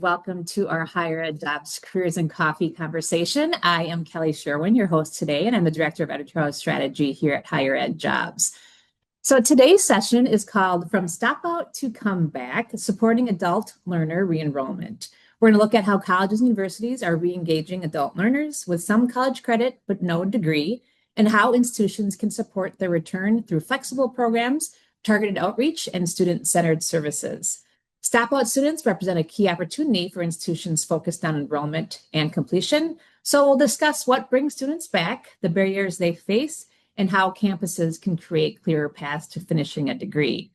welcome to our Higher Ed Jobs Careers and Coffee conversation. I am Kelly Sherwin, your host today, and I'm the Director of Editorial Strategy here at Higher Ed Jobs. So today's session is called From Stopout to Comeback, Supporting Adult Learner Re-Enrollment. We're going to look at how colleges and universities are re-engaging adult learners with some college credit but no degree, and how institutions can support their return through flexible programs, targeted outreach, and student-centered services. Stopout students represent a key opportunity for institutions focused on enrollment and completion. So we'll discuss what brings students back, the barriers they face, and how campuses can create clearer paths to finishing a degree.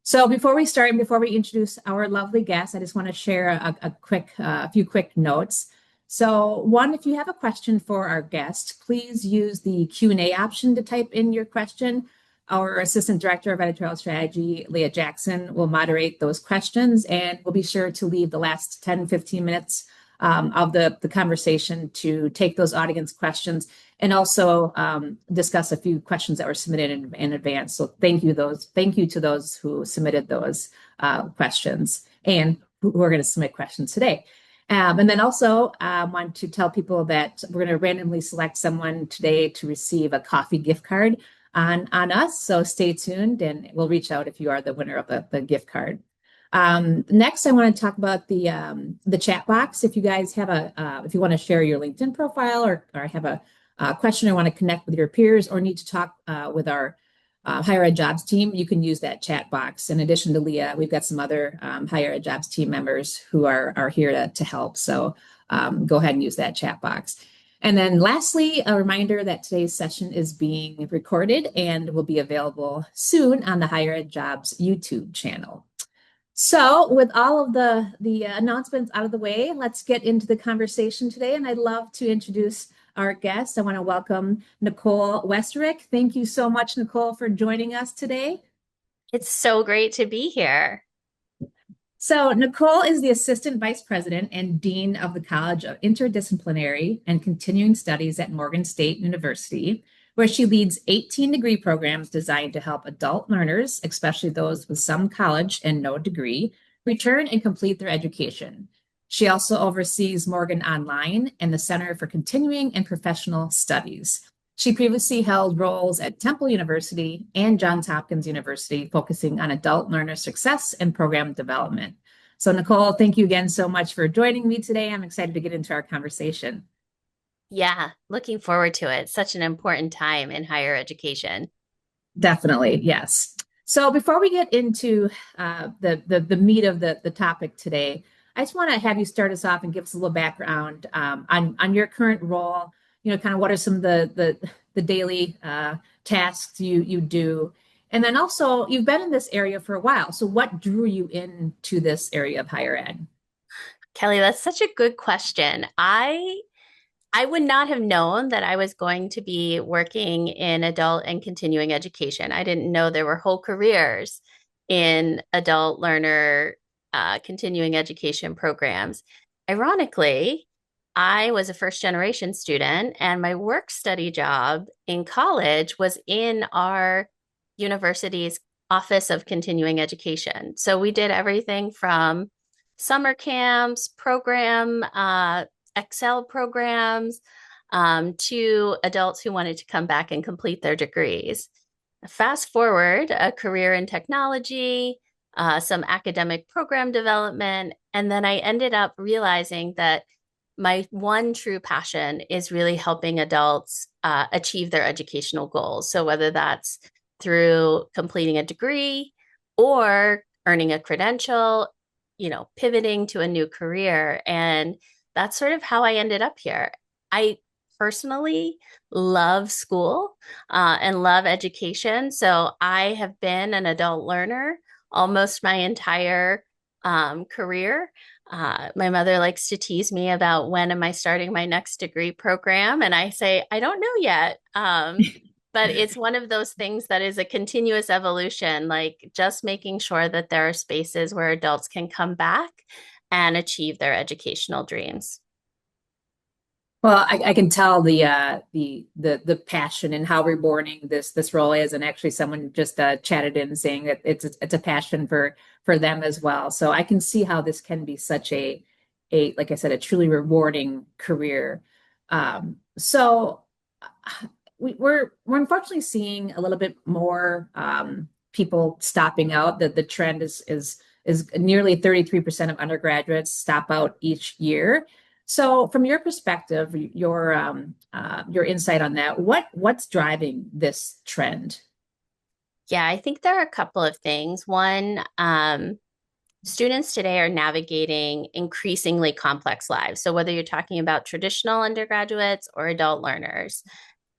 So before we start and before we introduce our lovely guests, I just want to share a few quick notes. So one, if you have a question for our guest, please use the Q&A option to type in your question. Our Assistant Director of Editorial Strategy, Leah Jackson, will moderate those questions, and we'll be sure to leave the last 10, 15 minutes of the conversation to take those audience questions and also discuss a few questions that were submitted in advance. So thank you to those who submitted those questions and who are going to submit questions today. And then also want to tell people that we're going to randomly select someone today to receive a coffee gift card on us. So stay tuned and we'll reach out if you are the winner of the gift card. Next, I want to talk about the chat box. If you guys have if you want to share your LinkedIn profile or have a question or want to connect with your peers or need to talk with our Higher Ed Jobs team, you can use that chat box. In addition to Leah, we've got some other Higher Ed Jobs team members who are here to help. So go ahead and use that chat box. And then lastly, a reminder that today's session is being recorded and will be available soon on the Higher Ed Jobs YouTube channel. So with all of the announcements out of the way, let's get into the conversation today. And I'd love to introduce our guest. I want to welcome Nicole Westerick. Thank you so much, Nicole, for joining us today. It's so great to be here. So Nicole is the Assistant Vice President and Dean of the College of Interdisciplinary and Continuing Studies at Morgan State University, where she leads 18 degree programs designed to help adult learners, especially those with some college and no degree, return and complete their education. She also oversees Morgan Online and the Center for Continuing and Professional Studies. She previously held roles at Temple University and Johns Hopkins University, focusing on adult learner success and program development. So Nicole, thank you again so much for joining me today. I'm excited to get into our conversation. Yeah, looking forward to it. Such an important time in higher education. Definitely, yes. So before we get into the meat of the topic today, I just want to have you start us off and give us a little background on your current role. Kind of what are some of the daily tasks you do, and then also you've been in this area for a while. So what drew you into this area of higher ed? Kelly, that's such a good question. I would not have known that I was going to be working in adult and continuing education. I didn't know there were whole careers in adult learner continuing education programs. Ironically, I was a first generation student and my work study job in college was in our university's Office of Continuing Education. So we did everything from summer camps, Excel programs, to adults who wanted to come back and complete their degrees. Fast forward, a career in technology, some academic program development, and then I ended up realizing that my one true passion is really helping adults achieve their educational goals. So whether that's through completing a degree or earning a credential, pivoting to a new career. And that's sort of how I ended up here. I personally love school and love education. So I have been an adult learner almost my entire career. My mother likes to tease me about when am I starting my next degree program? And I say, I don't know yet. But it's one of those things that is a continuous evolution, like just making sure that there are spaces where adults can come back and achieve their educational dreams. Well, I can tell the passion and how rewarding this role is, and actually, someone just chatted in saying that it's a passion for them as well. So I can see how this can be such a like I said, a truly rewarding career. So we're unfortunately seeing a little bit more people stopping out. That the trend is nearly 33% of undergraduates stop out each year. So, from your perspective, your insight on that, what's driving this trend? Yeah, I think there are a couple of things. One, students today are navigating increasingly complex lives. So whether you're talking about traditional undergraduates or adult learners,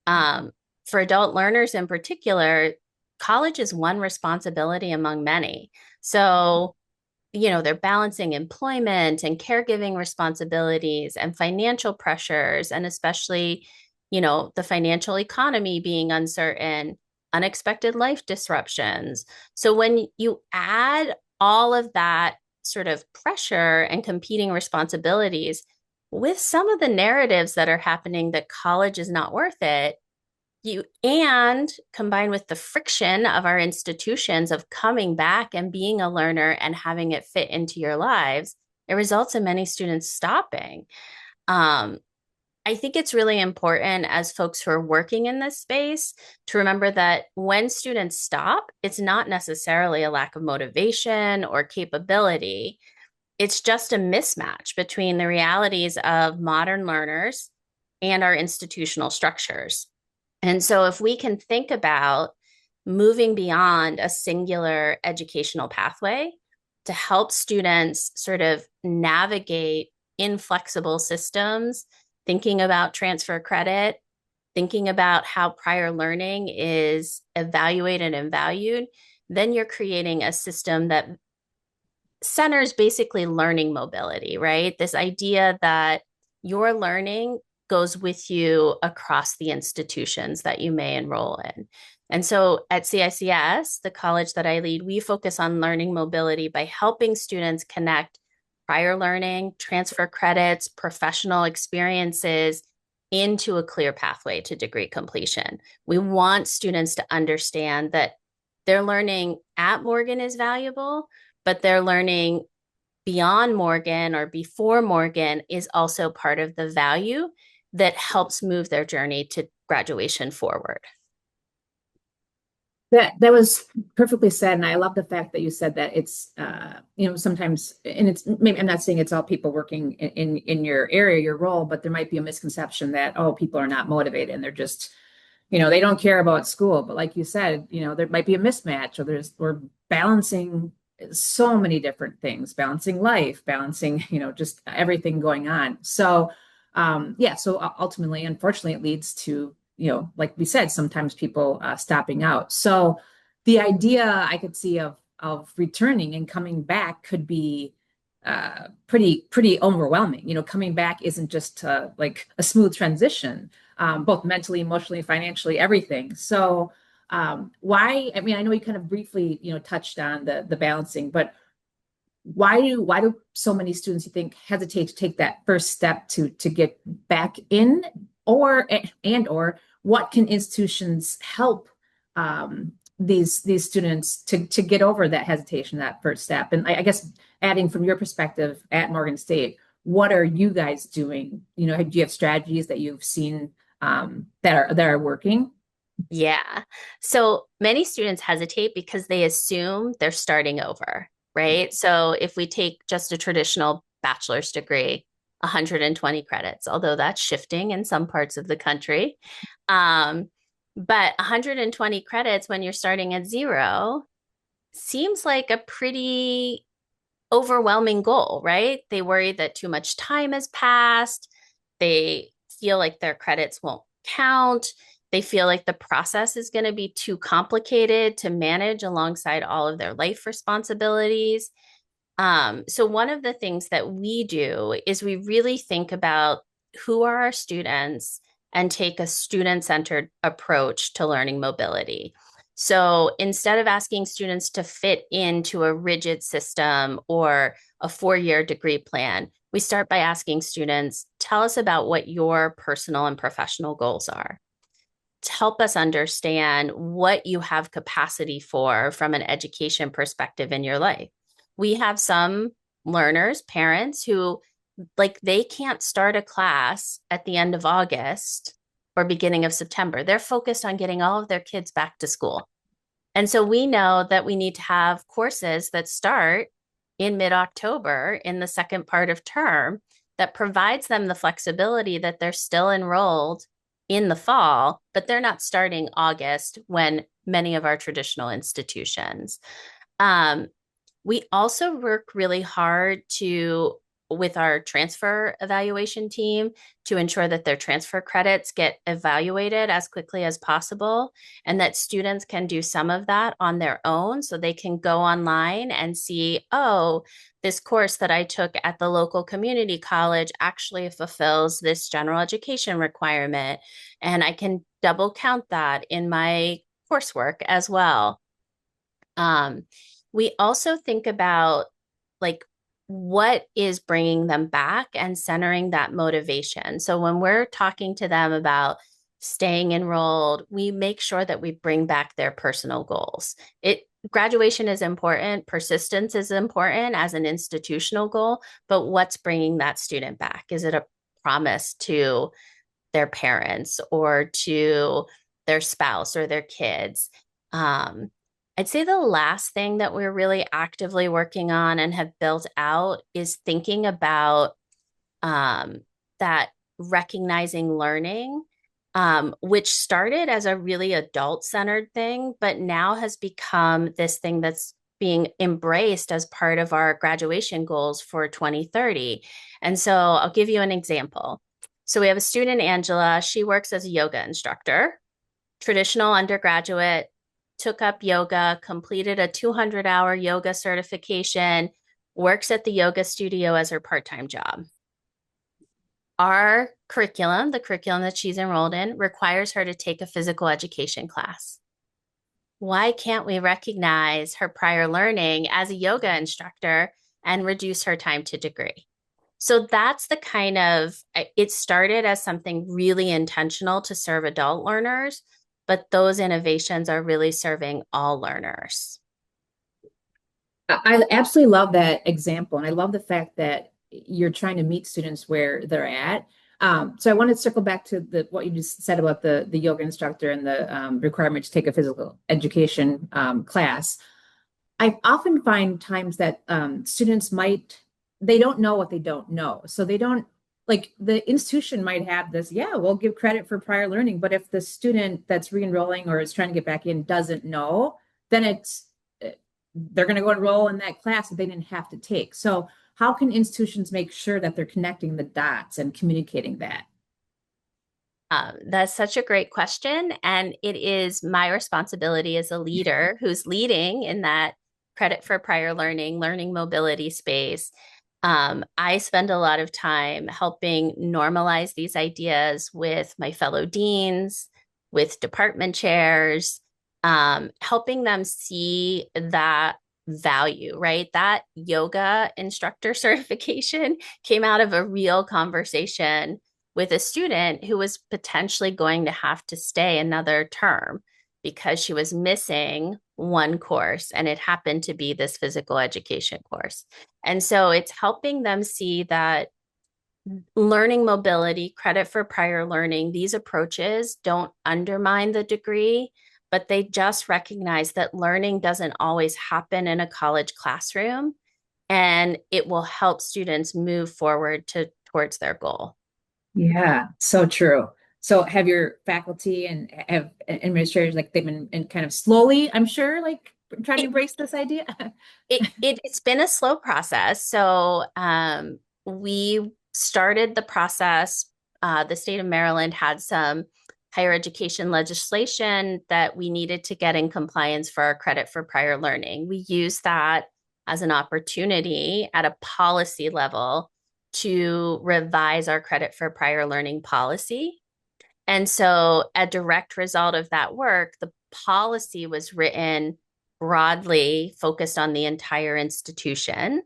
um, for adult learners in particular, college is one responsibility among many. So, they're balancing employment and caregiving responsibilities and financial pressures, and especially, the financial economy being uncertain, unexpected life disruptions. So when you add all of that sort of pressure and competing responsibilities with some of the narratives that are happening that college is not worth it, and combined with the friction of our institutions of coming back and being a learner and having it fit into your lives, it results in many students stopping. Um, I think it's really important as folks who are working in this space to remember that when students stop, it's not necessarily a lack of motivation or capability. It's just a mismatch between the realities of modern learners and our institutional structures. And so, if we can think about moving beyond a singular educational pathway to help students sort of navigate inflexible systems, thinking about transfer credit, thinking about how prior learning is evaluated and valued, then you're creating a system that centers basically learning mobility, right? This idea that your learning goes with you across the institutions that you may enroll in. And so at CICS, the college that I lead, we focus on learning mobility by helping students connect prior learning, transfer credits, professional experiences into a clear pathway to degree completion. We want students to understand that their learning at Morgan is valuable, but their learning beyond Morgan or before Morgan is also part of the value that helps move their journey to graduation forward. That was perfectly said, and I love the fact that you said that it's sometimes, and it's maybe I'm not saying it's all people working in your area, your role, but there might be a misconception that people are not motivated and they're just they don't care about school. But like you said, there might be a mismatch, or we're balancing so many different things, balancing life, balancing just everything going on. So yeah, so ultimately, unfortunately, it leads to like we said, sometimes people stopping out. So the idea I could see of returning and coming back could be pretty overwhelming. Coming back isn't just like a smooth transition, both mentally, emotionally, financially, everything. So why? I mean, I know you kind of briefly touched on the balancing, but why do so many students, you think, hesitate to take that first step to get back in, or what can institutions help these students to get over that hesitation, that first step? And I guess adding from your perspective at Morgan State, what are you guys doing? Do you have strategies that you've seen that are working? Yeah. So many students hesitate because they assume they're starting over, right? So if we take just a traditional bachelor's degree, 120 credits, although that's shifting in some parts of the country. Um, but 120 credits when you're starting at zero seems like a pretty overwhelming goal, right? They worry that too much time has passed. They feel like their credits won't count. They feel like the process is going to be too complicated to manage alongside all of their life responsibilities. So, one of the things that we do is we really think about who are our students and take a student centered approach to learning mobility. So, instead of asking students to fit into a rigid system or a 4-year degree plan, we start by asking students, tell us about what your personal and professional goals are. To help us understand what you have capacity for from an education perspective in your life. We have some learners, parents who like they can't start a class at the end of August or beginning of September. They're focused on getting all of their kids back to school. And so we know that we need to have courses that start in mid-October in the second part of term that provides them the flexibility that they're still enrolled in the fall, but they're not starting August when many of our traditional institutions. Um, we also work really hard with our transfer evaluation team to ensure that their transfer credits get evaluated as quickly as possible and that students can do some of that on their own so they can go online and see, oh, this course that I took at the local community college actually fulfills this general education requirement. And I can double count that in my coursework as well. Um, we also think about like what is bringing them back and centering that motivation. So when we're talking to them about staying enrolled, we make sure that we bring back their personal goals. Graduation is important, persistence is important as an institutional goal, but what's bringing that student back? Is it a promise to their parents or to their spouse or their kids? Um, I'd say the last thing that we're really actively working on and have built out is thinking about um, that recognizing learning, which started as a really adult centered thing, but now has become this thing that's being embraced as part of our graduation goals for 2030. And so I'll give you an example. So we have a student, Angela. She works as a yoga instructor, traditional undergraduate, took up yoga, completed a 200-hour yoga certification, works at the yoga studio as her part-time job. Our curriculum, the curriculum that she's enrolled in, requires her to take a physical education class. Why can't we recognize her prior learning as a yoga instructor and reduce her time to degree? So that's the kind of, it started as something really intentional to serve adult learners, but those innovations are really serving all learners. I absolutely love that example. And I love the fact that you're trying to meet students where they're at. So I want to circle back to what you just said about the yoga instructor and the requirement to take a physical education class. I often find times that students they don't know what they don't know. So they don't, like the institution might have this, yeah, we'll give credit for prior learning. But if the student that's re-enrolling or is trying to get back in doesn't know, then they're going to go enroll in that class that they didn't have to take. So how can institutions make sure that they're connecting the dots and communicating that? That's such a great question. And it is my responsibility as a leader who's leading in that credit for prior learning, learning mobility space. I spend a lot of time helping normalize these ideas with my fellow deans, with department chairs, helping them see that value, right? That yoga instructor certification came out of a real conversation with a student who was potentially going to have to stay another term because she was missing one course and it happened to be this physical education course. And so it's helping them see that learning mobility, credit for prior learning, these approaches don't undermine the degree, but they just recognize that learning doesn't always happen in a college classroom and it will help students move forward towards their goal. Yeah, so true. So have your faculty and have administrators, like they've been and kind of slowly, I'm sure, like trying to It, embrace this idea? it's been a slow process. So we started the process. The state of Maryland had some higher education legislation that we needed to get in compliance for our credit for prior learning. We used that as an opportunity at a policy level to revise our credit for prior learning policy. And so, a direct result of that work, the policy was written broadly, focused on the entire institution,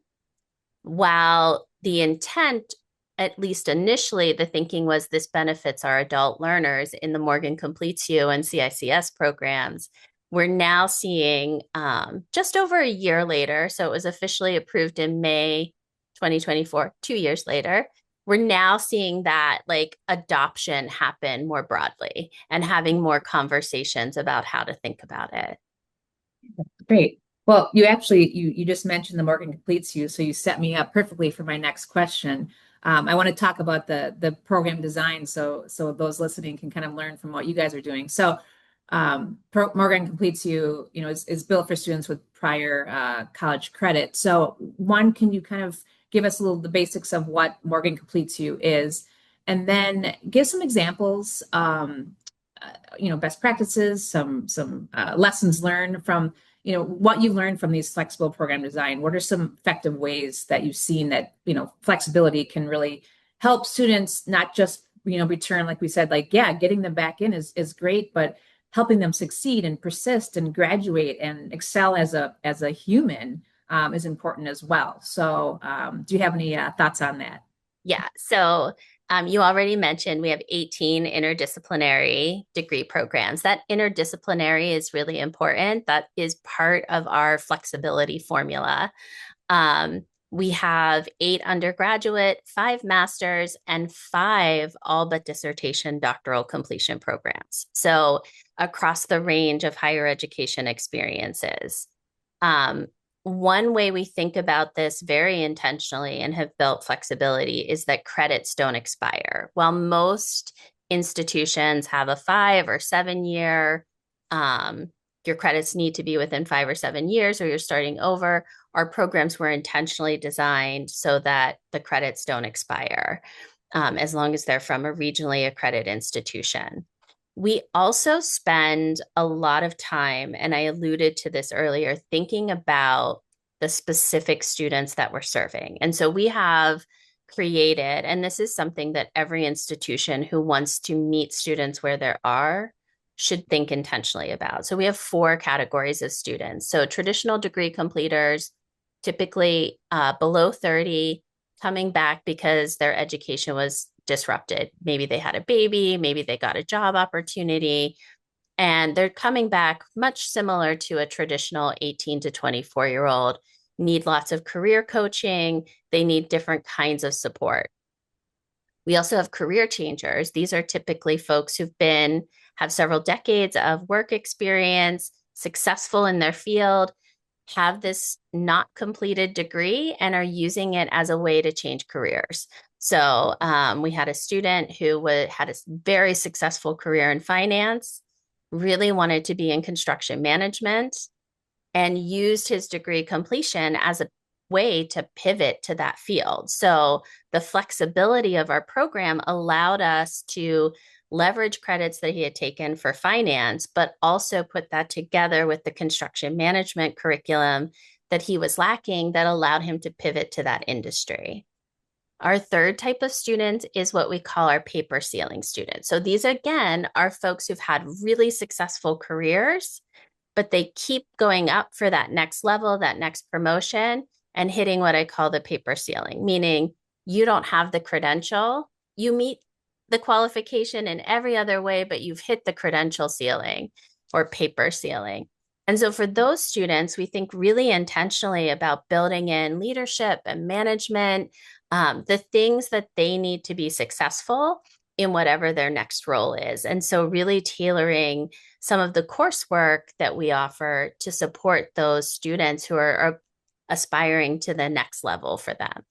while the intent, at least initially, the thinking was this benefits our adult learners in the Morgan Completes You and CICS programs. We're now seeing just over a year later, so it was officially approved in May 2024, 2 years later, we're now seeing that like adoption happen more broadly and having more conversations about how to think about it. Great. Well, you just mentioned the Morgan completes you, so you set me up perfectly for my next question. I want to talk about the program design, so those listening can kind of learn from what you guys are doing. So, Morgan completes you, is built for students with prior college credit. So, one, can you kind of give us a little the basics of what Morgan completes you is, and then give some examples, best practices, some lessons learned from what you've learned from these flexible program design. What are some effective ways that you've seen that flexibility can really help students not just return, like we said, like, yeah, getting them back in is great, but helping them succeed and persist and graduate and excel as a human is important as well. So do you have any thoughts on that? Yeah. So you already mentioned we have 18 interdisciplinary degree programs. That interdisciplinary is really important. That is part of our flexibility formula. We have 8 undergraduate, 5 masters, and 5 all but dissertation doctoral completion programs. So across the range of higher education experiences. Um, One way we think about this very intentionally and have built flexibility is that credits don't expire. While most institutions have a 5 or 7 year, your credits need to be within 5 or 7 years or you're starting over, our programs were intentionally designed so that the credits don't expire as long as they're from a regionally accredited institution. We also spend a lot of time, and I alluded to this earlier, thinking about the specific students that we're serving. And so we have created, and this is something that every institution who wants to meet students where they are should think intentionally about. So we have 4 categories of students. So traditional degree completers, typically below 30, coming back because their education was disrupted. Maybe they had a baby, maybe they got a job opportunity, and they're coming back much similar to a traditional 18 to 24-year-old, need lots of career coaching, they need different kinds of support. We also have career changers. These are typically folks have several decades of work experience, successful in their field, have this not completed degree and are using it as a way to change careers. So we had a student who had a very successful career in finance, really wanted to be in construction management, and used his degree completion as a way to pivot to that field. So the flexibility of our program allowed us to leverage credits that he had taken for finance, but also put that together with the construction management curriculum that he was lacking that allowed him to pivot to that industry. Our third type of student is what we call our paper ceiling students. So these, again, are folks who've had really successful careers, but they keep going up for that next level, that next promotion, and hitting what I call the paper ceiling, meaning you don't have the credential. You meet the qualification in every other way, but you've hit the credential ceiling or paper ceiling. And so for those students, we think really intentionally about building in leadership and management, the things that they need to be successful in whatever their next role is. And so really tailoring some of the coursework that we offer to support those students who are aspiring to the next level for them.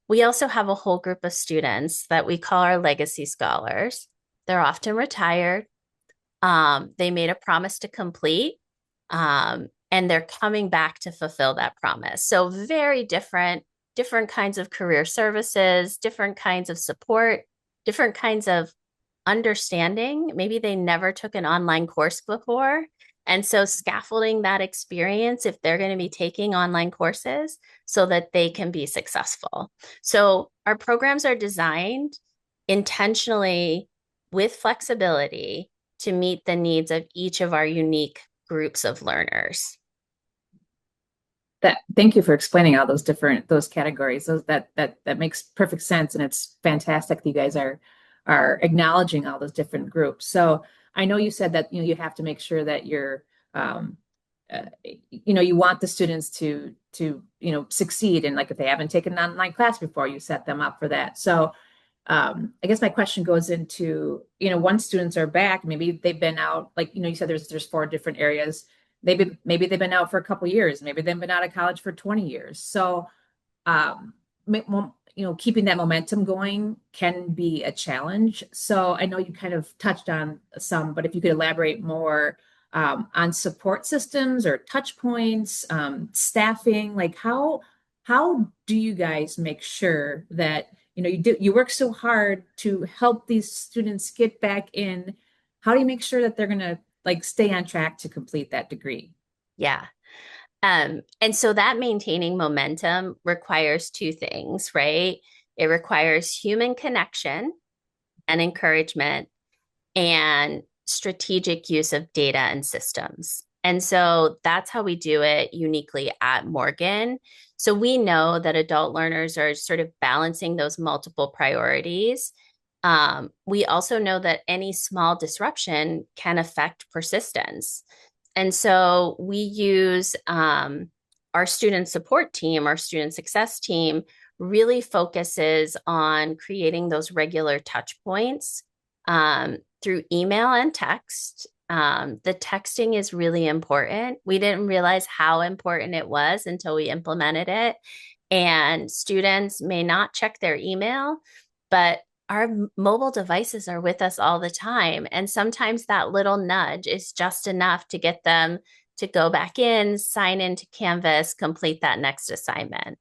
We also have a whole group of students that we call our legacy scholars. They're often retired. They made a promise to complete, and they're coming back to fulfill that promise. So very different kinds of career services, different kinds of support, different kinds of understanding. Maybe they never took an online course before. And so scaffolding that experience if they're going to be taking online courses so that they can be successful. So our programs are designed intentionally with flexibility to meet the needs of each of our unique groups of learners. Thank you for explaining all those categories. That makes perfect sense, and it's fantastic that you guys are acknowledging all those different groups. So I know you said that you have to make sure that you're you want the students to succeed. And like if they haven't taken an online class before, you set them up for that. So I guess my question goes into, once students are back, maybe they've been out, like, you said there's four different areas. Maybe they've been out for a couple of years. Maybe they've been out of college for 20 years. So, um, keeping that momentum going can be a challenge. So I know you kind of touched on some, but if you could elaborate more on support systems or touch points, staffing, like how do you guys make sure that you work so hard to help these students get back in? How do you make sure that they're gonna like stay on track to complete that degree? Yeah. And so that maintaining momentum requires two things, right? It requires human connection and encouragement and strategic use of data and systems. And so that's how we do it uniquely at Morgan. So we know that adult learners are sort of balancing those multiple priorities. We also know that any small disruption can affect persistence. And so we use our student support team, our student success team really focuses on creating those regular touch points through email and text. The texting is really important. We didn't realize how important it was until we implemented it. And students may not check their email, but our mobile devices are with us all the time. And sometimes that little nudge is just enough to get them to go back in, sign into Canvas, complete that next assignment.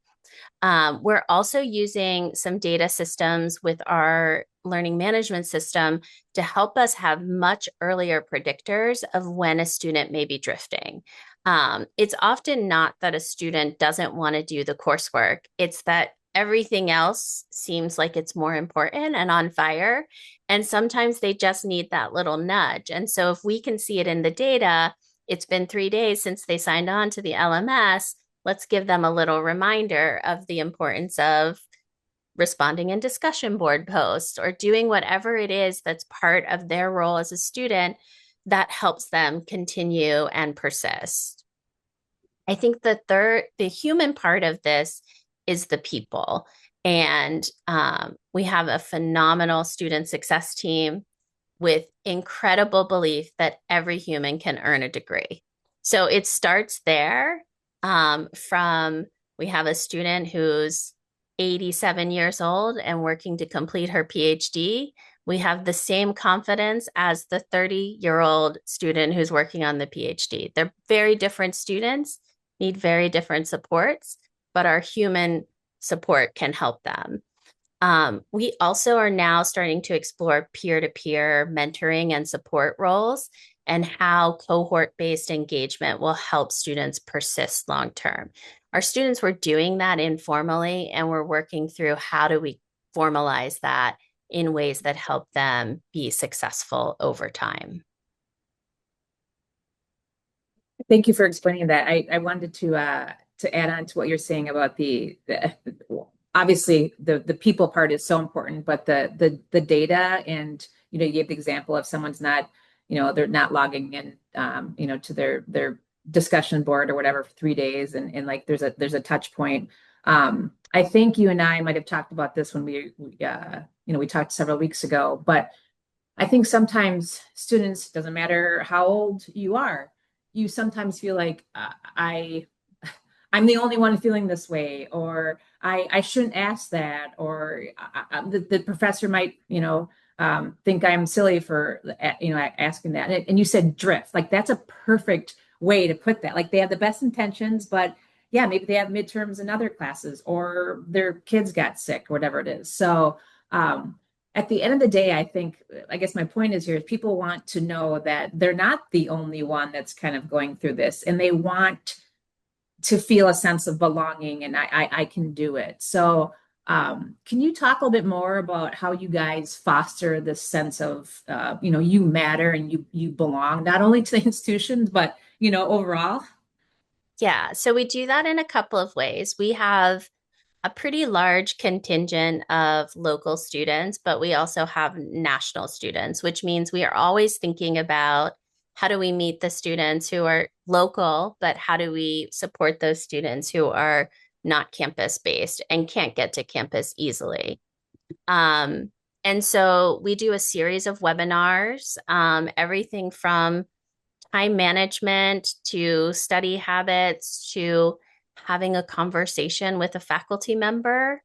We're also using some data systems with our learning management system to help us have much earlier predictors of when a student may be drifting. It's often not that a student doesn't want to do the coursework, it's that everything else seems like it's more important and on fire. And sometimes they just need that little nudge. And so if we can see it in the data, it's been 3 days since they signed on to the LMS. Let's give them a little reminder of the importance of responding in discussion board posts or doing whatever it is that's part of their role as a student that helps them continue and persist. I think the human part of this is the people. And we have a phenomenal student success team with incredible belief that every human can earn a degree. So it starts there from we have a student who's 87 years old and working to complete her PhD. We have the same confidence as the 30-year-old student who's working on the PhD. They're very different students, need very different supports, but our human support can help them. We also are now starting to explore peer-to-peer mentoring and support roles and how cohort-based engagement will help students persist long-term. Our students were doing that informally, and we're working through how do we formalize that in ways that help them be successful over time. Thank you for explaining that. I wanted to add on to what you're saying about the obviously the people part is so important, but the data, and you gave the example of someone's not, they're not logging in to their discussion board or whatever for 3 days, and like there's a touch point. I think you and I might have talked about this when we talked several weeks ago, but I think sometimes students, doesn't matter how old you are, you sometimes feel like I'm the only one feeling this way, or I shouldn't ask that, or the professor might, think I'm silly for, asking that. And you said drift, like that's a perfect way to put that. Like they have the best intentions, but yeah, maybe they have midterms in other classes, or their kids got sick, or whatever it is. So at the end of the day, I guess my point is here, people want to know that they're not the only one that's kind of going through this, and they want to feel a sense of belonging, and I can do it. So can you talk a little bit more about how you guys foster this sense of, you matter and you belong, not only to the institutions, but, overall? Yeah, so we do that in a couple of ways. We have a pretty large contingent of local students, but we also have national students, which means we are always thinking about how do we meet the students who are local, but how do we support those students who are not campus based and can't get to campus easily? Um, and so we do a series of webinars, everything from time management to study habits to having a conversation with a faculty member.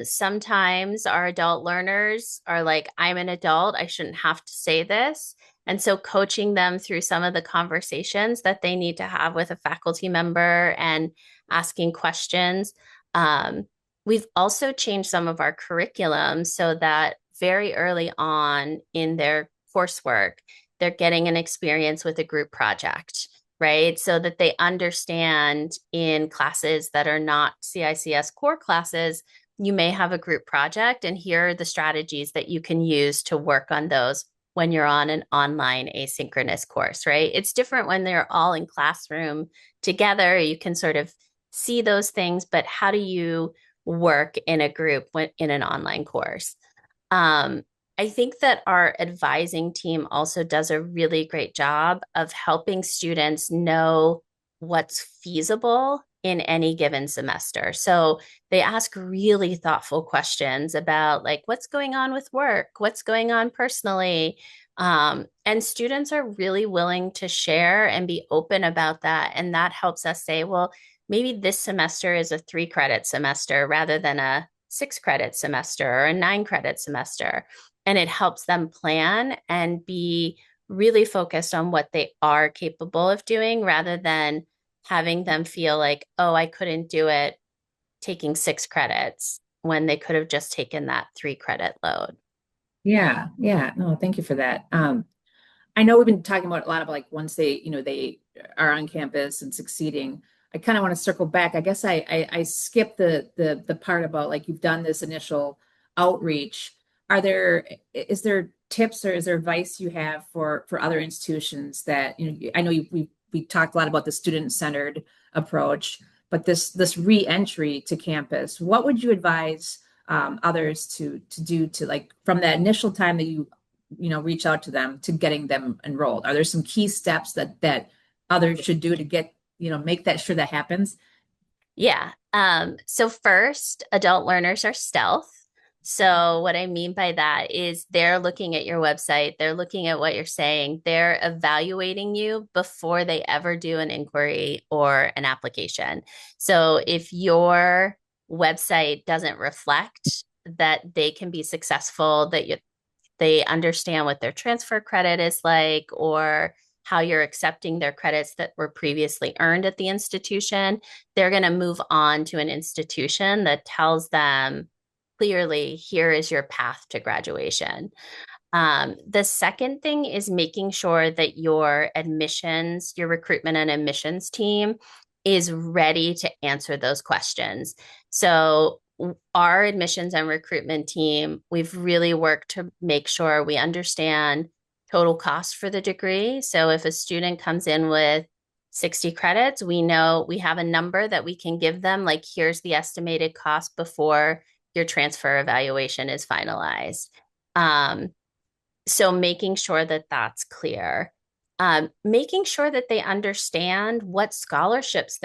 Sometimes our adult learners are like, I'm an adult, I shouldn't have to say this. And so coaching them through some of the conversations that they need to have with a faculty member and asking questions. Um, we've also changed some of our curriculum so that very early on in their coursework, they're getting an experience with a group project, right? So that they understand in classes that are not CICS core classes, you may have a group project, and here are the strategies that you can use to work on those when you're on an online asynchronous course, right? It's different when they're all in classroom together. You can sort of see those things, but how do you work in a group in an online course? Um, I think that our advising team also does a really great job of helping students know what's feasible in any given semester. So they ask really thoughtful questions about like what's going on with work, what's going on personally. And students are really willing to share and be open about that. And that helps us say, well, maybe this semester is a 3 credit semester rather than a 6 credit semester or a 9 credit semester. And it helps them plan and be really focused on what they are capable of doing rather than having them feel like, oh, I couldn't do it taking 6 credits when they could have just taken that 3 credit load. Yeah, yeah. No, thank you for that. I know we've been talking about a lot about like once they are on campus and succeeding. I kind of want to circle back. I guess I skipped the part about like you've done this initial outreach. Is there tips or is there advice you have for other institutions that, I know we talked a lot about the student-centered approach, but this re-entry to campus, what would you advise others to do to like from that initial time that you reach out to them to getting them enrolled? Are there some key steps that others should do to get, make that sure that happens? Yeah. So first, adult learners are stealth. So what I mean by that is they're looking at your website, they're looking at what you're saying, they're evaluating you before they ever do an inquiry or an application. So if your website doesn't reflect that they can be successful, that they understand what their transfer credit is like, or how you're accepting their credits that were previously earned at the institution, they're going to move on to an institution that tells them clearly, here is your path to graduation. The second thing is making sure that your admissions, your recruitment and admissions team is ready to answer those questions. So, our admissions and recruitment team, we've really worked to make sure we understand total cost for the degree. So, if a student comes in with 60 credits, we know we have a number that we can give them, like, here's the estimated cost before your transfer evaluation is finalized. So making sure that that's clear, making sure that they understand what scholarships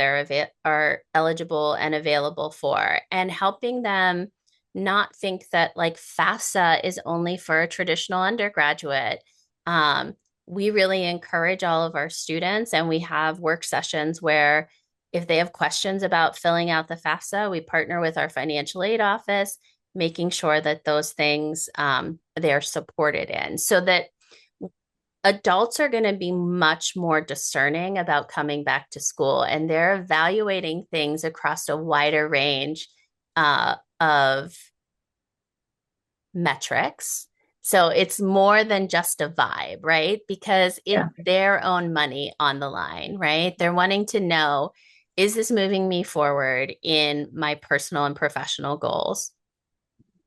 are eligible and available for, and helping them not think that like FAFSA is only for a traditional undergraduate. Um, we really encourage all of our students, and we have work sessions where if they have questions about filling out the FAFSA, we partner with our financial aid office, making sure that those things they're supported in, so that adults are going to be much more discerning about coming back to school, and they're evaluating things across a wider range of metrics. So it's more than just a vibe, right? Because it's Yeah. their own money on the line, right? They're wanting to know, is this moving me forward in my personal and professional goals?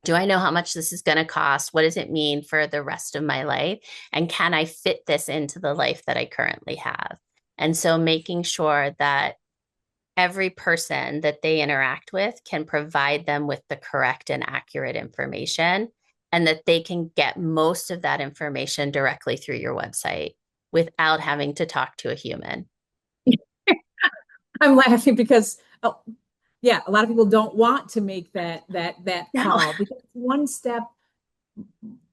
Do I know how much this is going to cost? What does it mean for the rest of my life? And can I fit this into the life that I currently have? And so making sure that every person that they interact with can provide them with the correct and accurate information, and that they can get most of that information directly through your website. without having to talk to a human. I'm laughing because, oh, yeah, a lot of people don't want to make that No. call because it's one step,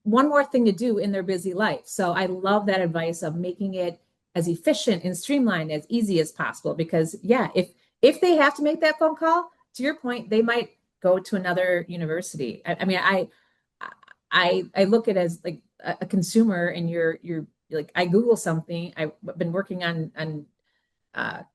one more thing to do in their busy life. So I love that advice of making it as efficient and streamlined as easy as possible. Because yeah, if they have to make that phone call, to your point, they might go to another university. I mean, I look at it as like a consumer, and you're like, I Google something. I've been working on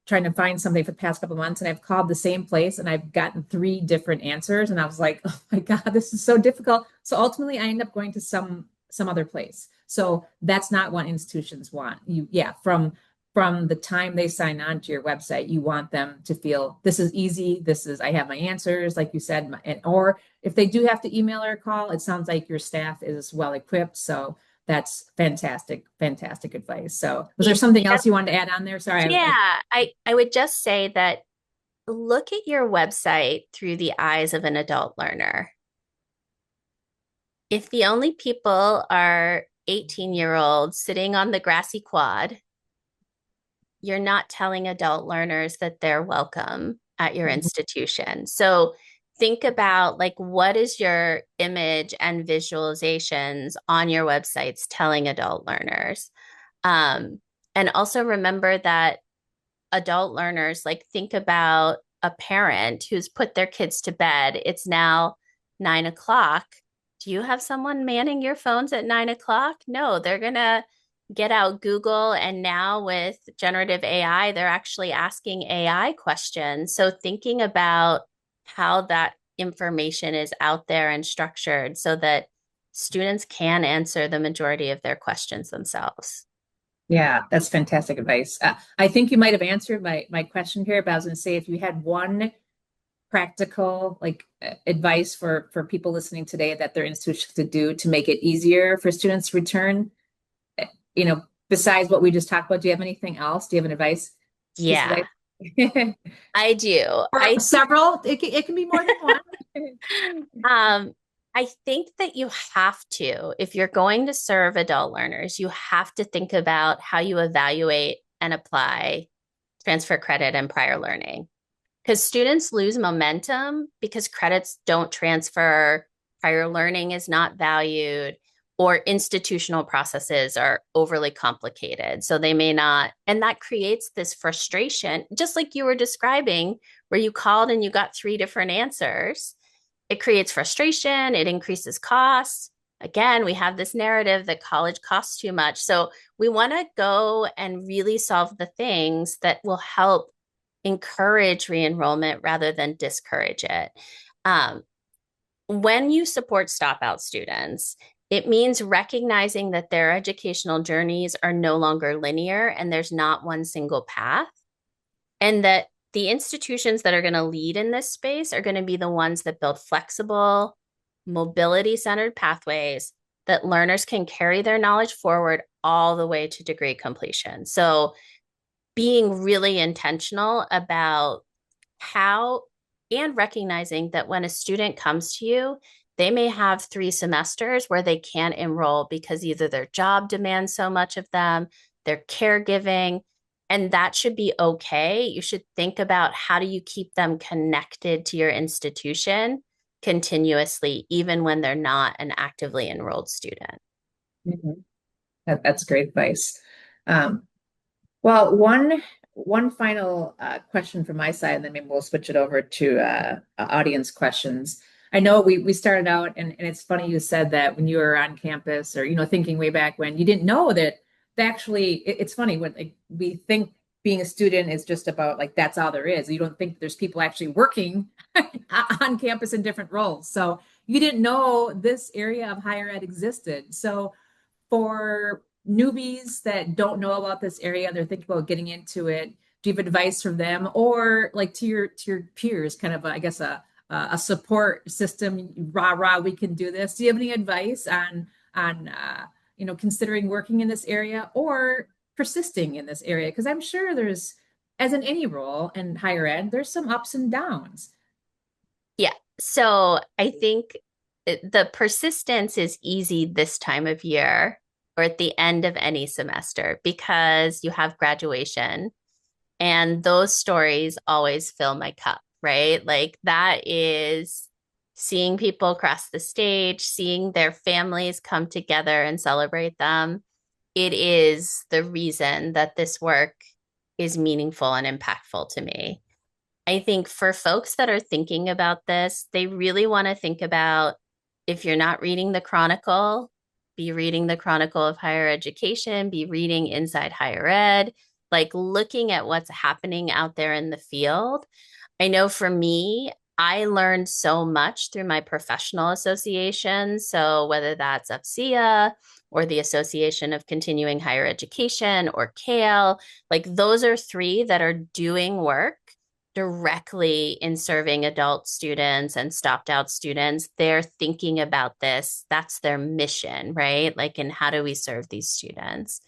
trying to find something for the past couple of months, and I've called the same place and I've gotten three different answers, and I was like, oh my God, this is so difficult. So ultimately I end up going to some other place. So that's not what institutions want. You, yeah, from the time they sign on to your website, you want them to feel this is easy. This is, I have my answers, like you said, or if they do have to email or call, it sounds like your staff is well equipped. So that's fantastic, fantastic advice. So was there something else you wanted to add on there? Sorry. Yeah, I would just say that look at your website through the eyes of an adult learner. If the only people are 18-year-olds sitting on the grassy quad, you're not telling adult learners that they're welcome at your institution. So think about like what is your image and visualizations on your websites telling adult learners. Um, and also remember that adult learners, like think about a parent who's put their kids to bed. It's now 9 o'clock. Do you have someone manning your phones at 9 o'clock? No, they're going to get out Google. And now with generative AI, they're actually asking AI questions. So thinking about how that information is out there and structured so that students can answer the majority of their questions themselves. Yeah, that's fantastic advice. I think you might have answered my question here, but I was going to say if you had one practical advice for people listening today that their institutions to do to make it easier for students to return, uh, besides what we just talked about, do you have anything else? Do you have an advice? Piece of Yeah, advice? I do. Or several? It can be more than one. Um, I think that you have to, if you're going to serve adult learners, you have to think about how you evaluate and apply transfer credit and prior learning. Because students lose momentum because credits don't transfer, prior learning is not valued, or institutional processes are overly complicated. So they may not, and that creates this frustration, just like you were describing, where you called and you got three different answers. It creates frustration, it increases costs. Again, we have this narrative that college costs too much. So we want to go and really solve the things that will help encourage re-enrollment rather than discourage it. Um, when you support stop out students, it means recognizing that their educational journeys are no longer linear and there's not one single path, and that the institutions that are going to lead in this space are going to be the ones that build flexible, mobility centered pathways that learners can carry their knowledge forward all the way to degree completion. So being really intentional about how, and recognizing that when a student comes to you, they may have 3 semesters where they can't enroll because either their job demands so much of them, they're caregiving, and that should be okay. You should think about how do you keep them connected to your institution continuously, even when they're not an actively enrolled student. Mhm. That's great advice. Um, Well, one final question from my side, and then maybe we'll switch it over to audience questions. I know we started out, and it's funny you said that when you were on campus, or thinking way back when, you didn't know that actually. It's funny when we think being a student is just about that's all there is. You don't think there's people actually working on campus in different roles. So you didn't know this area of higher ed existed. So for newbies that don't know about this area, they're thinking about getting into it, do you have advice from them, or to your peers, kind of I guess a support system, rah rah, we can do this? Do you have any advice on considering working in this area or persisting in this area? Because I'm sure there's, as in any role in higher ed, there's some ups and downs. Yeah. So I think the persistence is easy this time of year or at the end of any semester because you have graduation. And those stories always fill my cup, right? Like that is seeing people cross the stage, seeing their families come together and celebrate them. It is the reason that this work is meaningful and impactful to me. I think for folks that are thinking about this, they really want to think about if you're not reading the Chronicle, be reading the Chronicle of Higher Education, be reading Inside Higher Ed, like looking at what's happening out there in the field. I know for me, I learned so much through my professional associations. So whether that's UPSEA or the Association of Continuing Higher Education or CALE, like those are three that are doing work directly in serving adult students and stopped out students. They're thinking about this. That's their mission, right? Like, and how do we serve these students?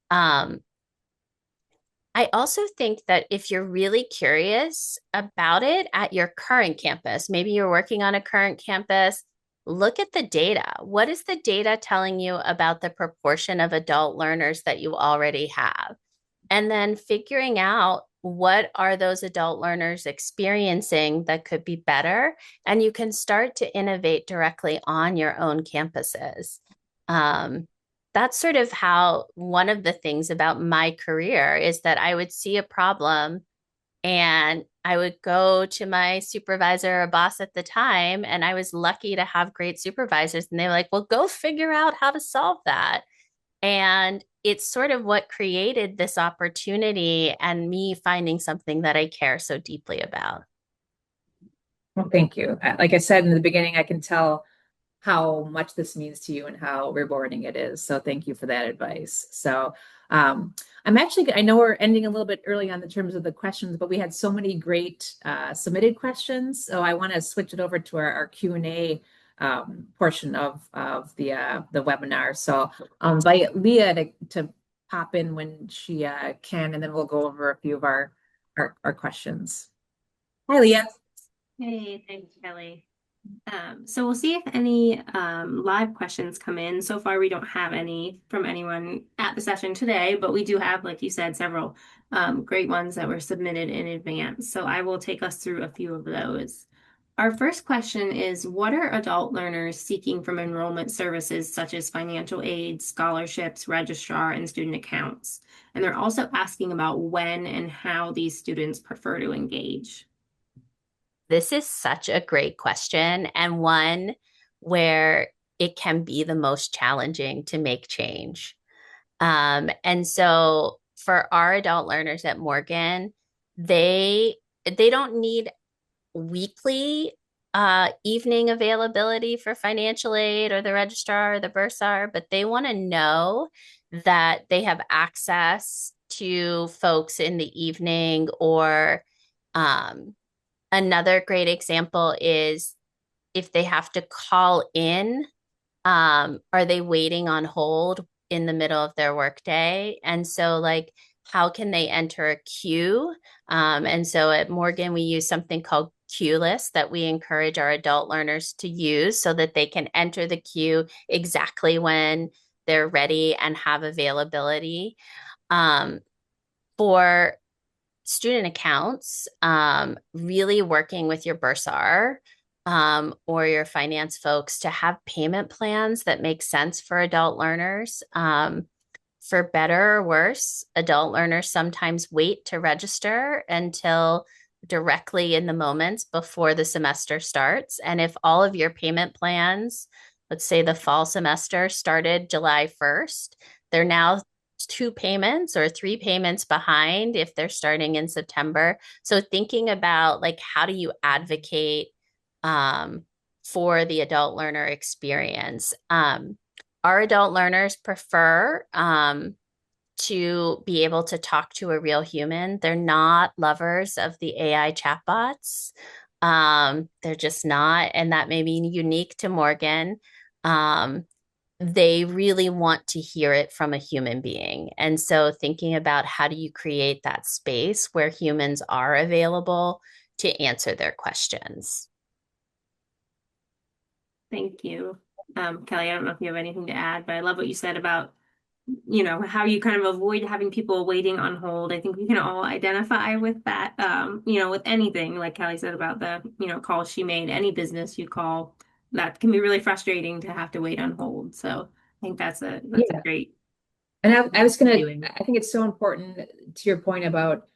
Um, I also think that if you're really curious about it at your current campus, maybe you're working on a current campus, look at the data. What is the data telling you about the proportion of adult learners that you already have? And then figuring out what are those adult learners experiencing that could be better. And you can start to innovate directly on your own campuses. Um, that's sort of how one of the things about my career is that I would see a problem and I would go to my supervisor or boss at the time. And I was lucky to have great supervisors. And they were like, well, go figure out how to solve that. And it's sort of what created this opportunity and me finding something that I care so deeply about. Well, thank you. Like I said in the beginning, I can tell how much this means to you and how rewarding it is. So thank you for that advice. So I'm actually, I know we're ending a little bit early on the terms of the questions, but we had so many great submitted questions. So I want to switch it over to our Q&A portion of the webinar. So invite Leah to pop in when she can, and then we'll go over a few of our questions. Hi, Leah. Hey, thanks, Kelly. So we'll see if any live questions come in. So far, we don't have any from anyone at the session today, but we do have, like you said, several great ones that were submitted in advance. So I will take us through a few of those. Our first question is, what are adult learners seeking from enrollment services such as financial aid, scholarships, registrar, and student accounts? And they're also asking about when and how these students prefer to engage. This is such a great question and one where it can be the most challenging to make change. And so for our adult learners at Morgan, they don't need weekly evening availability for financial aid or the registrar or the bursar, but they want to know that they have access to folks in the evening or another great example is if they have to call in, are they waiting on hold in the middle of their workday? And so, like, how can they enter a queue? And so at Morgan, we use something called queue list that we encourage our adult learners to use so that they can enter the queue exactly when they're ready and have availability. For student accounts, really working with your bursar or your finance folks to have payment plans that make sense for adult learners. For better or worse, adult learners sometimes wait to register until directly in the moments before the semester starts. And if all of your payment plans, let's say the fall semester started July 1st, they're now two payments or three payments behind if they're starting in September. So thinking about like how do you advocate for the adult learner experience? Our adult learners prefer to be able to talk to a real human. They're not lovers of the AI chatbots. They're just not, and that may be unique to Morgan. They really want to hear it from a human being. And so thinking about how do you create that space where humans are available to answer their questions. Thank you. Kelly, I don't know if you have anything to add, but I love what you said about how you kind of avoid having people waiting on hold. I think we can all identify with that, with anything, like Kelly said about the, call she made, any business you call, that can be really frustrating to have to wait on hold. So I think that's a Yeah. great And I was gonna, doing. I think it's so important to your point about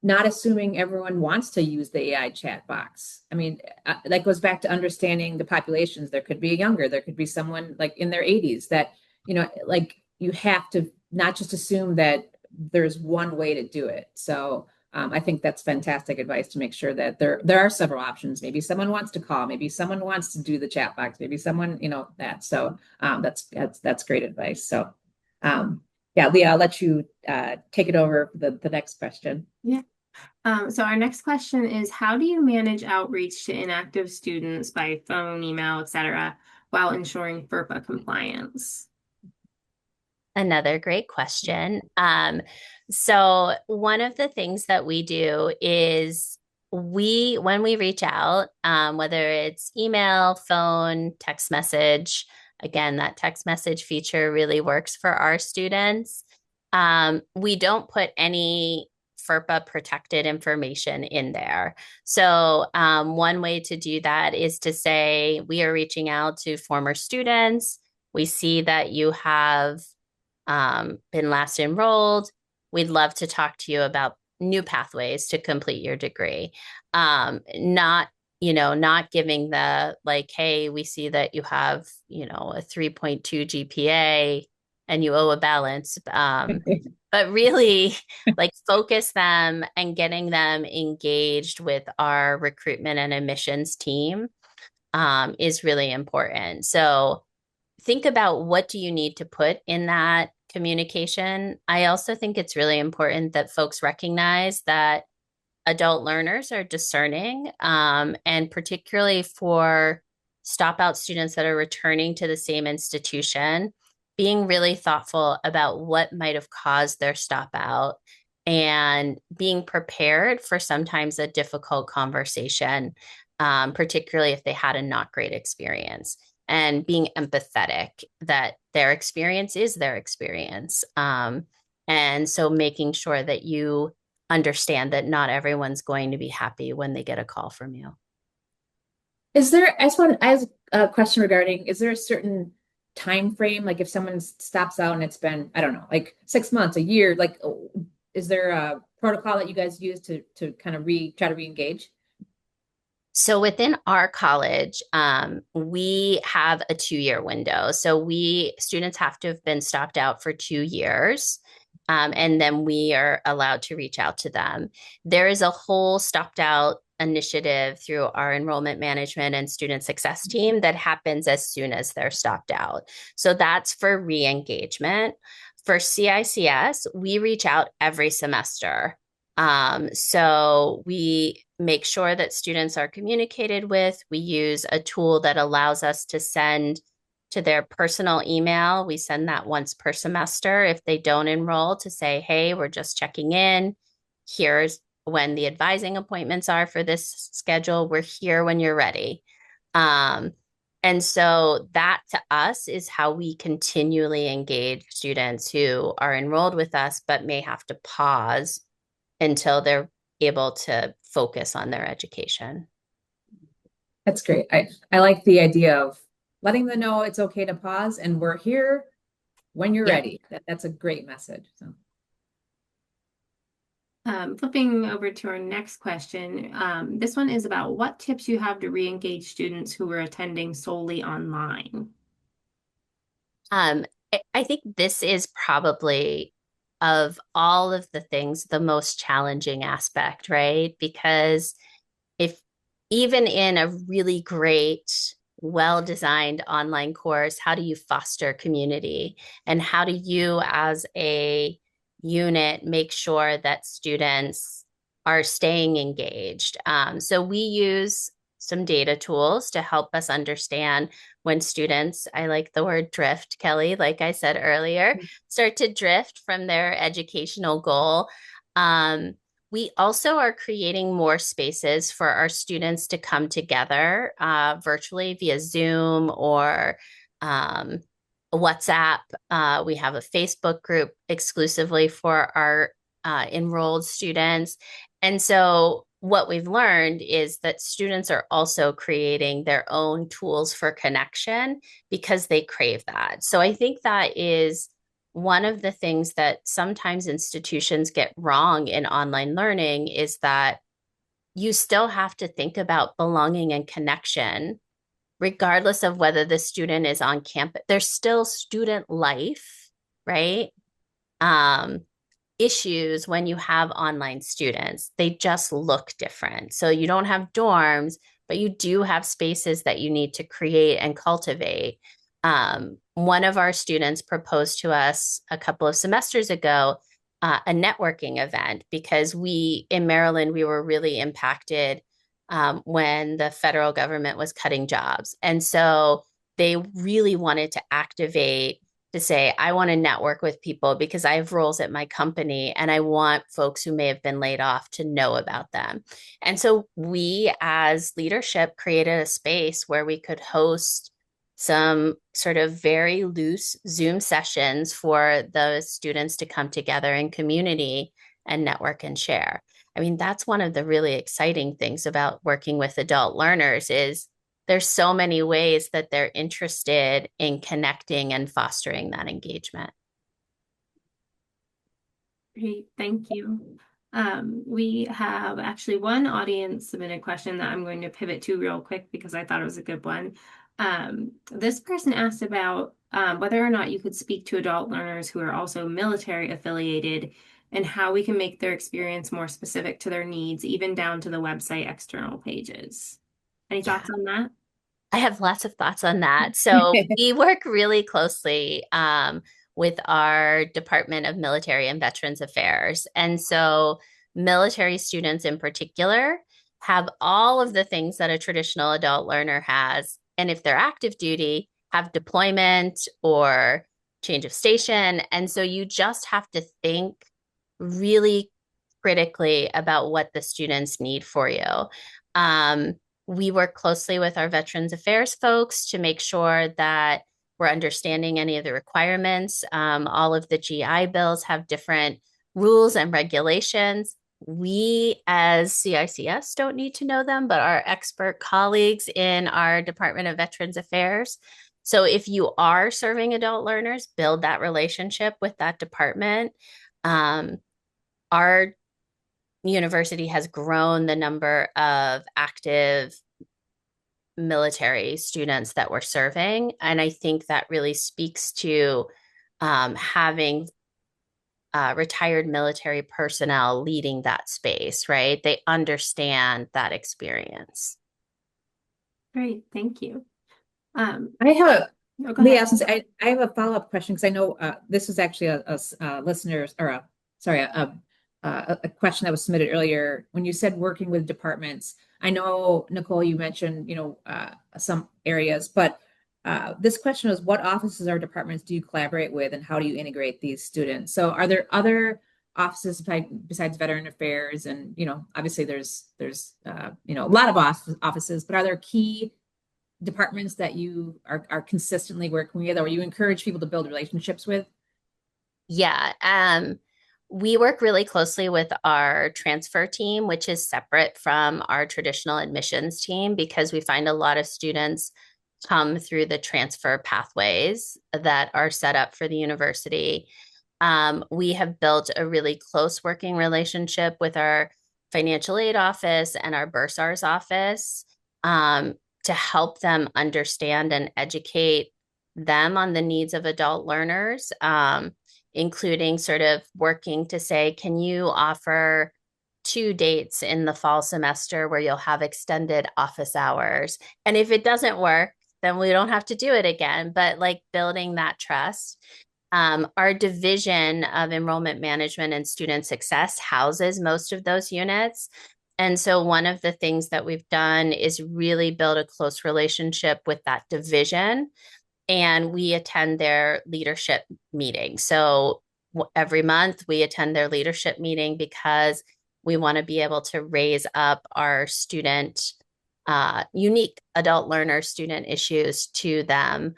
not assuming everyone wants to use the AI chat box. I mean, that goes back to understanding the populations. There could be younger, there could be someone like in their 80s that, like you have to not just assume that there's one way to do it. So I think that's fantastic advice to make sure that there are several options. Maybe someone wants to call, maybe someone wants to do the chat box, maybe someone, that. So that's great advice. So yeah, Leah, I'll let you take it over for the next question. Yeah. So our next question is, how do you manage outreach to inactive students by phone, email, etc., while ensuring FERPA compliance? Another great question. So one of the things that we do is when we reach out, whether it's email, phone, text message, again, that text message feature really works for our students. We don't put any FERPA protected information in there. So one way to do that is to say, we are reaching out to former students. We see that you have been last enrolled. We'd love to talk to you about new pathways to complete your degree. Not giving the like, hey, we see that you have, a 3.2 GPA and you owe a balance. But really like focus them and getting them engaged with our recruitment and admissions team is really important. So think about what do you need to put in that communication. I also think it's really important that folks recognize that adult learners are discerning, and particularly for stop out students that are returning to the same institution, being really thoughtful about what might have caused their stop out and being prepared for sometimes a difficult conversation, particularly if they had a not great experience, and being empathetic that their experience is their experience. And so making sure that you understand that not everyone's going to be happy when they get a call from you. I have a question regarding, is there a certain time frame? Like if someone stops out and it's been, I don't know, like 6 months, a year, like, is there a protocol that you guys use to kind of try to re-engage? So within our college, we have a 2-year window. So students have to have been stopped out for 2 years. And then we are allowed to reach out to them. There is a whole stopped out initiative through our enrollment management and student success team that happens as soon as they're stopped out. So that's for re-engagement. For CICS, we reach out every semester. So we make sure that students are communicated with. We use a tool that allows us to send to their personal email. We send that once per semester if they don't enroll, to say, hey, we're just checking in. Here's when the advising appointments are for this schedule. We're here when you're ready. And so that to us is how we continually engage students who are enrolled with us, but may have to pause until they're able to focus on their education. That's great. I like the idea of letting them know it's okay to pause and we're here when you're Yep. ready. That's a great message. So. Flipping over to our next question. This one is about what tips you have to re-engage students who are attending solely online. I think this is probably of all of the things the most challenging aspect, right? Because if even in a really great, well-designed online course, how do you foster community? And how do you, as a unit, make sure that students are staying engaged? So we use some data tools to help us understand when students, I like the word drift, Kelly, like I said earlier, start to drift from their educational goal. We also are creating more spaces for our students to come together virtually via Zoom or WhatsApp. We have a Facebook group exclusively for our enrolled students. And so what we've learned is that students are also creating their own tools for connection because they crave that. So I think that is one of the things that sometimes institutions get wrong in online learning is that you still have to think about belonging and connection regardless of whether the student is on campus. There's still student life, right? Um, Issues when you have online students. They just look different. So you don't have dorms, but you do have spaces that you need to create and cultivate. One of our students proposed to us a couple of semesters ago a networking event because we in Maryland, we were really impacted when the federal government was cutting jobs. And so they really wanted to activate to say, I want to network with people because I have roles at my company and I want folks who may have been laid off to know about them. And so we, as leadership, created a space where we could host some sort of very loose Zoom sessions for the students to come together in community and network and share. I mean, that's one of the really exciting things about working with adult learners is there's so many ways that they're interested in connecting and fostering that engagement. Great, thank you. We have actually one audience submitted question that I'm going to pivot to real quick because I thought it was a good one. This person asked about whether or not you could speak to adult learners who are also military affiliated and how we can make their experience more specific to their needs, even down to the website external pages. Any Yeah. thoughts on that? I have lots of thoughts on that. So we work really closely with our Department of Military and Veterans Affairs. And so military students in particular have all of the things that a traditional adult learner has. And if they're active duty, have deployment or change of station. And so you just have to think really critically about what the students need for you. Um, we work closely with our Veterans Affairs folks to make sure that we're understanding any of the requirements. All of the GI bills have different rules and regulations. We, as CICS, don't need to know them, but our expert colleagues in our Department of Veterans Affairs. So if you are serving adult learners, build that relationship with that department. Our university has grown the number of active military students that we're serving. And I think that really speaks to having retired military personnel leading that space, right? They understand that experience. Great, thank you. I have a Oh, go Leah, ahead. since I have a follow-up question because I know this is actually a listener's or sorry a question that was submitted earlier when you said working with departments. I know Nicole, you mentioned some areas, but this question was what offices or departments do you collaborate with and how do you integrate these students? So are there other offices besides Veteran Affairs and obviously there's a lot of offices, but are there key departments that you are consistently working with or you encourage people to build relationships with? Yeah. We work really closely with our transfer team, which is separate from our traditional admissions team because we find a lot of students come through the transfer pathways that are set up for the university. We have built a really close working relationship with our financial aid office and our bursars office to help them understand and educate them on the needs of adult learners, including sort of working to say, can you offer 2 dates in the fall semester where you'll have extended office hours? And if it doesn't work, then we don't have to do it again, but like building that trust. Our division of enrollment management and student success houses most of those units. And so one of the things that we've done is really build a close relationship with that division. And we attend their leadership meeting. So every month we attend their leadership meeting because we want to be able to raise up our student, unique adult learner student issues to them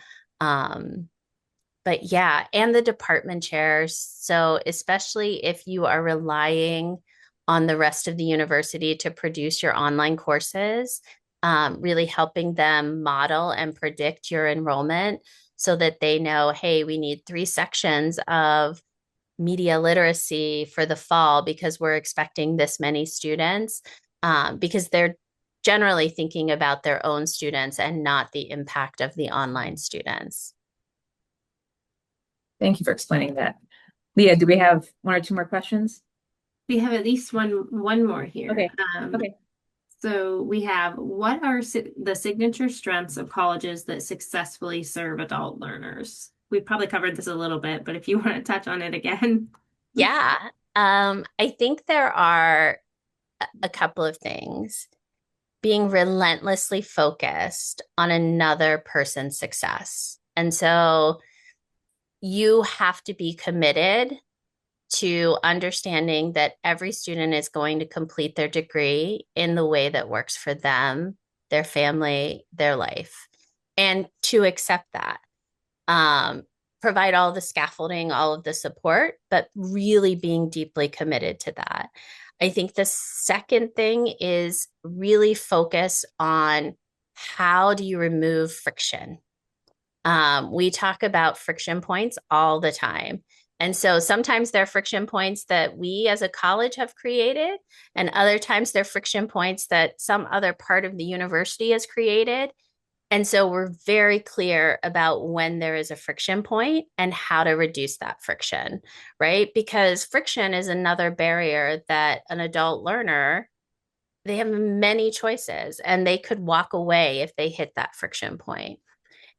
But yeah, and the department chairs. So especially if you are relying on the rest of the university to produce your online courses, really helping them model and predict your enrollment so that they know, hey, we need 3 sections of media literacy for the fall because we're expecting this many students, because they're generally thinking about their own students and not the impact of the online students. Thank you for explaining that. Leah, do we have 1 or 2 more questions? We have at least one more here. Okay. Okay. So we have, what are the signature strengths of colleges that successfully serve adult learners? We probably covered this a little bit, but if you want to touch on it again. Yeah. I think there are a couple of things. Being relentlessly focused on another person's success. And so you have to be committed to understanding that every student is going to complete their degree in the way that works for them, their family, their life, and to accept that. Provide all the scaffolding, all of the support, but really being deeply committed to that. I think the second thing is really focus on how do you remove friction. We talk about friction points all the time. And so sometimes they're friction points that we as a college have created, and other times they're friction points that some other part of the university has created. And so we're very clear about when there is a friction point and how to reduce that friction, right? Because friction is another barrier that an adult learner, they have many choices and they could walk away if they hit that friction point.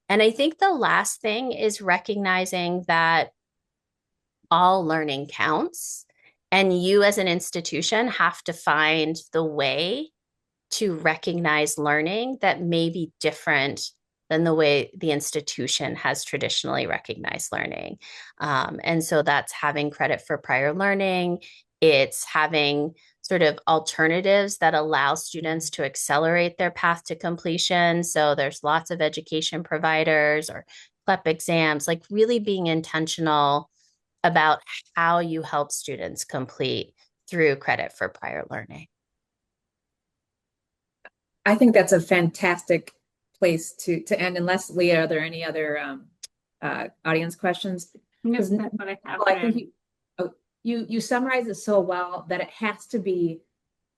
And I think the last thing is recognizing that all learning counts, and you as an institution have to find the way to recognize learning that may be different than the way the institution has traditionally recognized learning. And so that's having credit for prior learning. It's having sort of alternatives that allow students to accelerate their path to completion. So there's lots of education providers or CLEP exams, like really being intentional about how you help students complete through credit for prior learning. I think that's a fantastic place to end. Unless, Leah, are there any other audience questions? Yes, that's what I have. Well, I think you summarize it so well that it has to be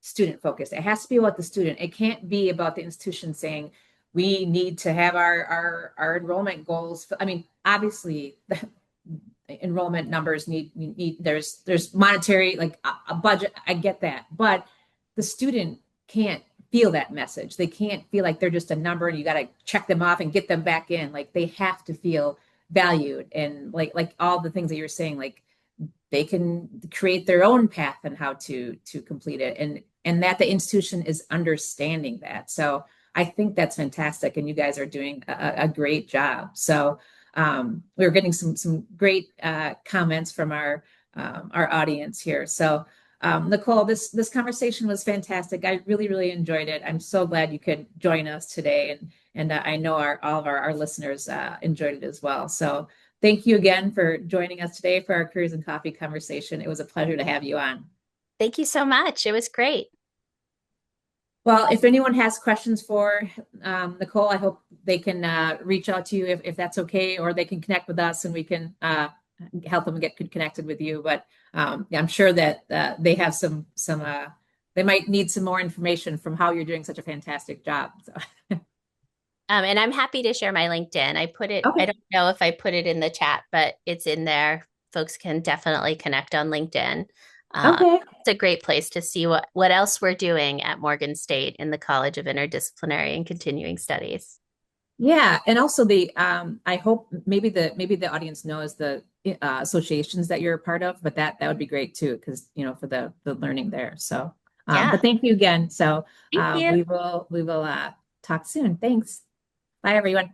student focused. It has to be about the student. It can't be about the institution saying we need to have our enrollment goals. I mean, obviously, the enrollment numbers need there's monetary, like a budget. I get that, but the student can't feel that message. They can't feel like they're just a number and you got to check them off and get them back in. Like they have to feel valued, and like all the things that you're saying, like they can create their own path and how to complete it, and that the institution is understanding that. So I think that's fantastic, and you guys are doing a great job. So we're getting some great comments from our audience here. So Nicole, this conversation was fantastic. I really enjoyed it. I'm so glad you could join us today, and I know all of our listeners enjoyed it as well. So thank you again for joining us today for our Careers and Coffee conversation. It was a pleasure to have you on. Thank you so much. It was great. Well, if anyone has questions for Nicole, I hope they can reach out to you if that's okay, or they can connect with us and we can help them get connected with you. But I'm sure that they have some they might need some more information from how you're doing such a fantastic job. So. And I'm happy to share my LinkedIn. I put it, Okay. I don't know if I put it in the chat, but it's in there. Folks can definitely connect on LinkedIn. Okay. It's a great place to see what else we're doing at Morgan State in the College of Interdisciplinary and Continuing Studies. Yeah, and also I hope maybe the audience knows the associations that you're a part of, but that would be great too, because for the learning there. So, Yeah. But thank you again. So Thank you. we will talk soon. Thanks. Bye, everyone.